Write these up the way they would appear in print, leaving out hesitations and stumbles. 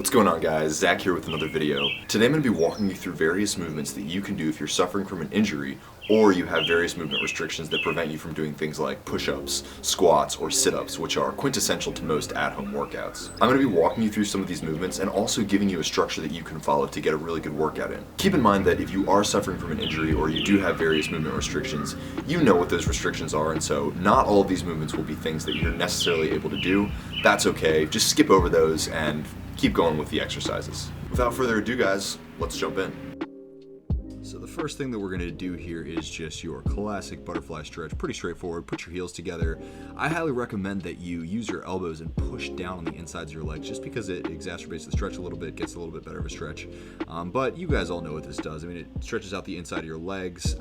What's going on, guys? Zach here with another video. Today I'm going to be walking you through various movements that you can do if you're suffering from an injury or you have various movement restrictions that prevent you from doing things like push-ups, squats, or sit-ups, which are quintessential to most at-home workouts. I'm going to be walking you through some of these movements and also giving you a structure that you can follow to get a really good workout in. Keep in mind that if you are suffering from an injury or you do have various movement restrictions, you know what those restrictions are, and so not all of these movements will be things that you're necessarily able to do. That's okay. Just skip over those and keep going with the exercises. Without further ado, guys, let's jump in. So the first thing that we're going to do here is just your classic butterfly stretch. Pretty straightforward. Put your heels together. I highly recommend that you use your elbows and push down on the insides of your legs just because it exacerbates the stretch a little bit, gets a little bit better of a stretch. But you guys all know what this does. I mean, it stretches out the inside of your legs.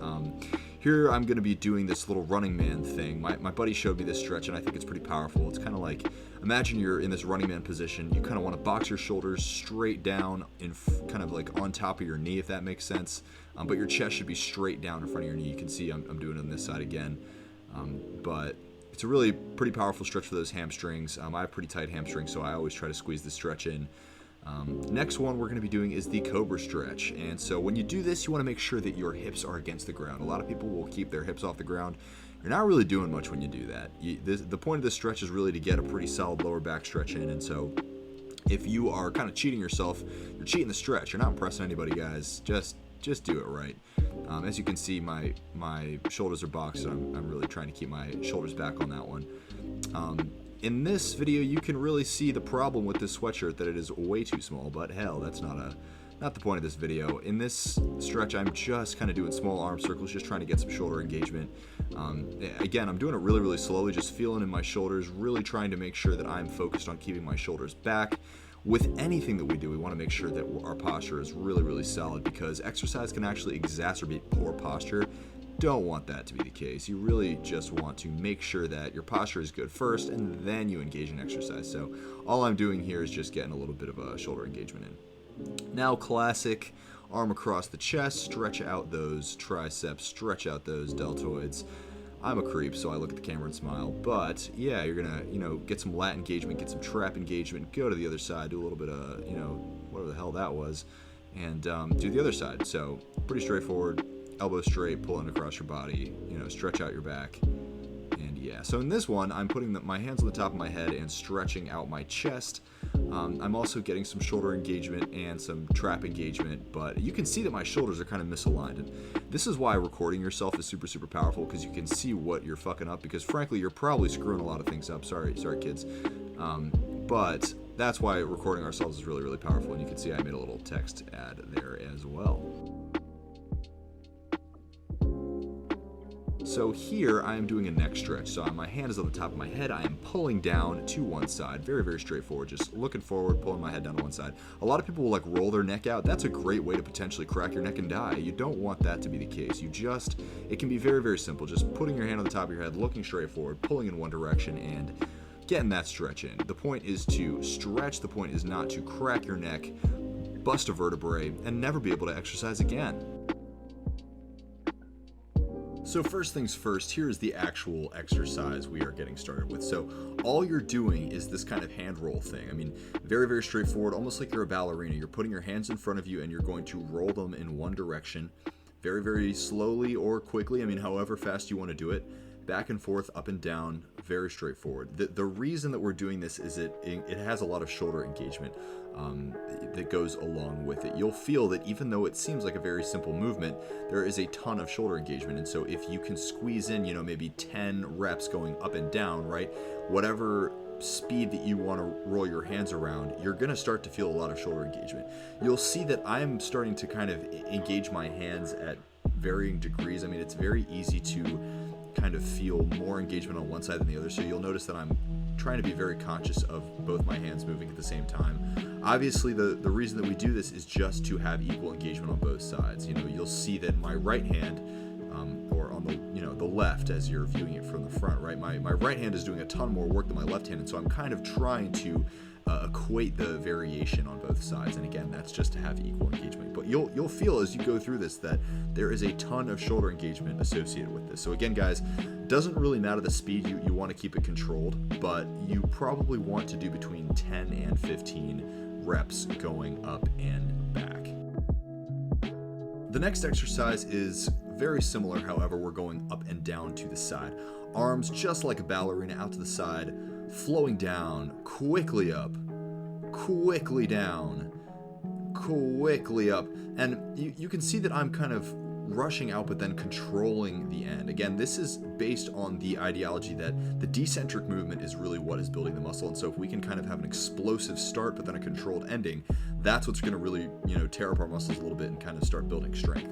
Here I'm going to be doing this little running man thing. My buddy showed me this stretch and I think it's pretty powerful. It's kind of like, imagine you're in this running man position. You kind of want to box your shoulders straight down in kind of like on top of your knee, if that makes sense. But your chest should be straight down in front of your knee. You can see I'm doing it on this side again. But it's a really pretty powerful stretch for those hamstrings. I have pretty tight hamstrings, so I always try to squeeze the stretch in. Next one we're going to be doing is the Cobra Stretch. And so when you do this, you want to make sure that your hips are against the ground. A lot of people will keep their hips off the ground. You're not really doing much when you do that. The point of this stretch is really to get a pretty solid lower back stretch in. And so if you are kind of cheating yourself, you're cheating the stretch. You're not impressing anybody, guys. Just do it right. As you can see, my shoulders are boxed, so I'm really trying to keep my shoulders back on that one. In this video, you can really see the problem with this sweatshirt, that it is way too small, but hell, that's not the point of this video. In this stretch, I'm just kind of doing small arm circles, just trying to get some shoulder engagement. Again, I'm doing it really, really slowly, just feeling in my shoulders, really trying to make sure that I'm focused on keeping my shoulders back. With anything that we do, we want to make sure that our posture is really, really solid, because exercise can actually exacerbate poor posture. Don't want that to be the case. You really just want to make sure that your posture is good first, and then you engage in exercise. So all I'm doing here is just getting a little bit of a shoulder engagement in. Now, classic arm across the chest, stretch out those triceps, stretch out those deltoids. I'm a creep, so I look at the camera and smile. But yeah, you're gonna, get some lat engagement, get some trap engagement, go to the other side, do a little bit of, whatever the hell that was, and do the other side. So pretty straightforward. Elbow straight, pulling across your body, stretch out your back. And yeah, so in this one, I'm putting my hands on the top of my head and stretching out my chest. I'm also getting some shoulder engagement and some trap engagement, but you can see that my shoulders are kind of misaligned. And this is why recording yourself is super, super powerful, because you can see what you're fucking up, because frankly, you're probably screwing a lot of things up. Sorry kids. But that's why recording ourselves is really, really powerful. And you can see I made a little text ad there as well. So here I am doing a neck stretch. So my hand is on the top of my head. I am pulling down to one side. Very, very straightforward. Just looking forward, pulling my head down to one side. A lot of people will roll their neck out. That's a great way to potentially crack your neck and die. You don't want that to be the case. It can be very, very simple. Just putting your hand on the top of your head, looking straight forward, pulling in one direction, and getting that stretch in. The point is to stretch. The point is not to crack your neck, bust a vertebrae, and never be able to exercise again. So first things first, here is the actual exercise we are getting started with. So all you're doing is this kind of hand roll thing. I mean, very, very straightforward, almost like you're a ballerina. You're putting your hands in front of you and you're going to roll them in one direction, very, very slowly or quickly. I mean, however fast you want to do it. Back and forth, up and down, very straightforward. The reason that we're doing this is it has a lot of shoulder engagement that goes along with it. You'll feel that even though it seems like a very simple movement, there is a ton of shoulder engagement. And so if you can squeeze in, maybe 10 reps going up and down, right? Whatever speed that you want to roll your hands around, you're going to start to feel a lot of shoulder engagement. You'll see that I'm starting to kind of engage my hands at varying degrees. I mean, it's very easy to kind of feel more engagement on one side than the other. So you'll notice that I'm trying to be very conscious of both my hands moving at the same time. Obviously, the reason that we do this is just to have equal engagement on both sides. You'll see that my right hand, or on the left as you're viewing it from the front, right? My right hand is doing a ton more work than my left hand, and so I'm kind of trying to equate the variation on both sides. And again, that's just to have equal engagement. But you'll feel as you go through this that there is a ton of shoulder engagement associated with this. So again, guys, doesn't really matter the speed. You want to keep it controlled, but you probably want to do between 10 and 15 reps going up and back. The next exercise is very similar, however, we're going up and down to the side. Arms just like a ballerina out to the side, flowing down, quickly up, quickly down, quickly up. And you can see that I'm kind of rushing out but then controlling the end. Again, this is based on the ideology that the decentric movement is really what is building the muscle, and so if we can kind of have an explosive start but then a controlled ending, that's what's going to really, tear up our muscles a little bit and kind of start building strength.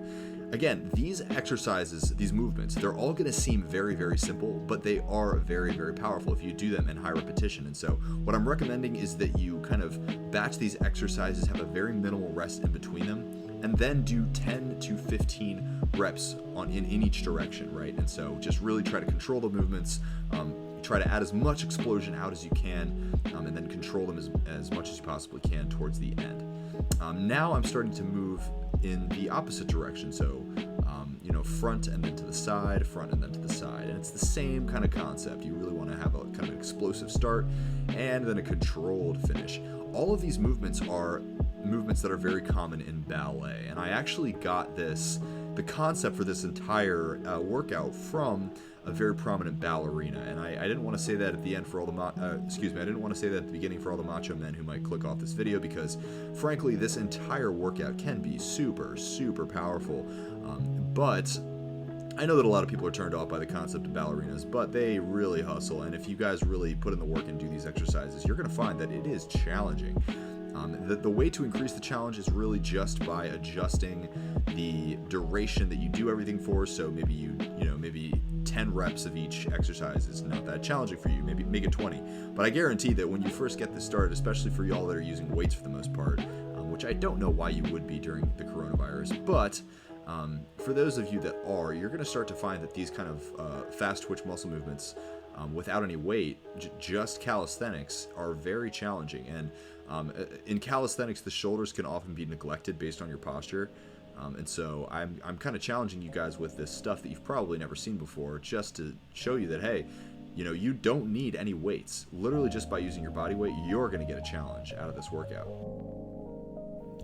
Again, these exercises, these movements, they're all going to seem very, very simple, but they are very, very powerful if you do them in high repetition. And so what I'm recommending is that you kind of batch these exercises, have a very minimal rest in between them, and then do 10 to 15 reps in each direction, right? And so just really try to control the movements, try to add as much explosion out as you can, and then control them as much as you possibly can towards the end. Now I'm starting to move in the opposite direction, so front and then to the side, front and then to the side, and it's the same kind of concept. You really want to have a kind of explosive start and then a controlled finish. All of these movements are movements that are very common in ballet, and I actually got the concept for this entire workout from a very prominent ballerina, and I didn't want to say that at the end for all the I didn't want to say that at the beginning for all the macho men who might click off this video, because frankly this entire workout can be super, super powerful, but I know that a lot of people are turned off by the concept of ballerinas, but they really hustle, and if you guys really put in the work and do these exercises, you're going to find that it is challenging. The way to increase the challenge is really just by adjusting the duration that you do everything for. So maybe maybe 10 reps of each exercise is not that challenging for you. Maybe make it 20. But I guarantee that when you first get this started, especially for y'all that are using weights for the most part, which I don't know why you would be during the coronavirus, but for those of you that are, you're going to start to find that these kind of fast twitch muscle movements without any weight, just calisthenics, are very challenging. And in calisthenics, the shoulders can often be neglected based on your posture. And so I'm kind of challenging you guys with this stuff that you've probably never seen before, just to show you that, hey, you don't need any weights. Literally just by using your body weight, you're going to get a challenge out of this workout.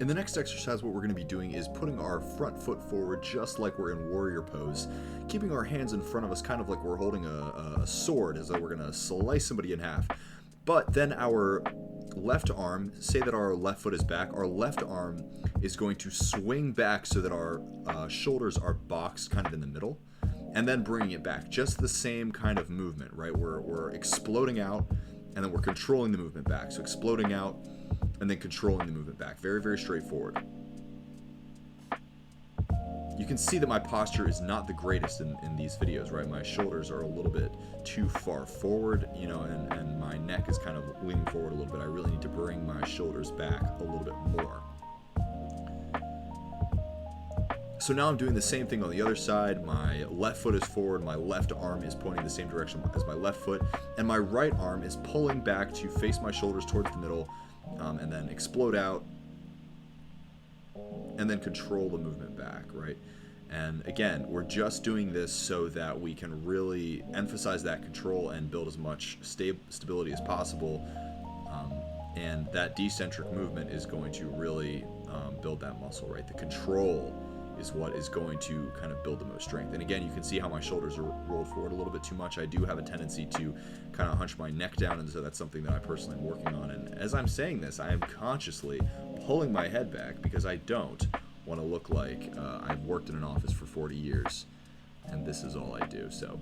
In the next exercise, what we're going to be doing is putting our front foot forward just like we're in warrior pose, keeping our hands in front of us kind of like we're holding a sword, as though we're going to slice somebody in half. But then our left arm, say that our left foot is back, our left arm is going to swing back so that our shoulders are boxed kind of in the middle, and then bringing it back. Just the same kind of movement, right? We're exploding out, and then we're controlling the movement back. So exploding out, and then controlling the movement back. Very, very straightforward. You can see that my posture is not the greatest in these videos, right? My shoulders are a little bit too far forward, and my neck is kind of leaning forward a little bit. I really need to bring my shoulders back a little bit more. So now I'm doing the same thing on the other side. My left foot is forward, my left arm is pointing the same direction as my left foot, and my right arm is pulling back to face my shoulders towards the middle, and then explode out, and then control the movement back, right? And again, we're just doing this so that we can really emphasize that control and build as much stability as possible, and that decentric movement is going to really build that muscle, right? The control is what is going to kind of build the most strength. And again, you can see how my shoulders are rolled forward a little bit too much. I do have a tendency to kind of hunch my neck down, and so that's something that I personally am working on. And as I'm saying this, I am consciously pulling my head back because I don't want to look like I've worked in an office for 40 years and this is all I do. So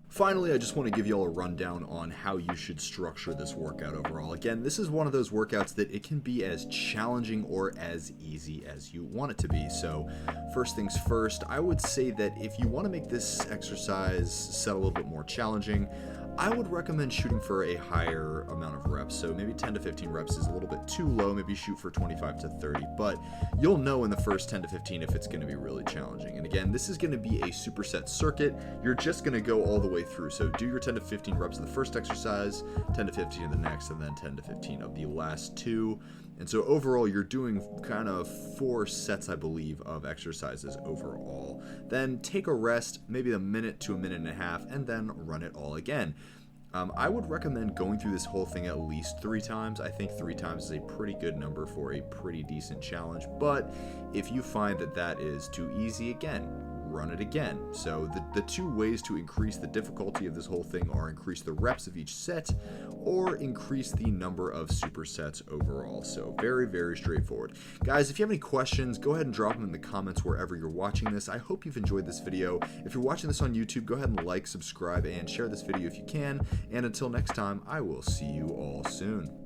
finally, I just want to give you all a rundown on how you should structure this workout overall. Again, this is one of those workouts that it can be as challenging or as easy as you want it to be. So first things first, I would say that if you want to make this exercise set a little bit more challenging, I would recommend shooting for a higher amount of reps. So maybe 10 to 15 reps is a little bit too low. Maybe shoot for 25 to 30, but you'll know in the first 10 to 15 if it's going to be really challenging. And again, this is going to be a superset circuit. You're just going to go all the way through. So do your 10 to 15 reps of the first exercise, 10 to 15 of the next, and then 10 to 15 of the last two. And so overall, you're doing kind of 4 sets, I believe, of exercises overall. Then take a rest, maybe a minute to a minute and a half, and then run it all again. I would recommend going through this whole thing at least 3 times. I think 3 times is a pretty good number for a pretty decent challenge, but if you find that that is too easy, again, run it again. So the 2 ways to increase the difficulty of this whole thing are increase the reps of each set or increase the number of supersets overall. So very, very straightforward. Guys, if you have any questions, go ahead and drop them in the comments wherever you're watching this. I hope you've enjoyed this video. If you're watching this on YouTube, go ahead and like, subscribe, and share this video if you can. And until next time, I will see you all soon.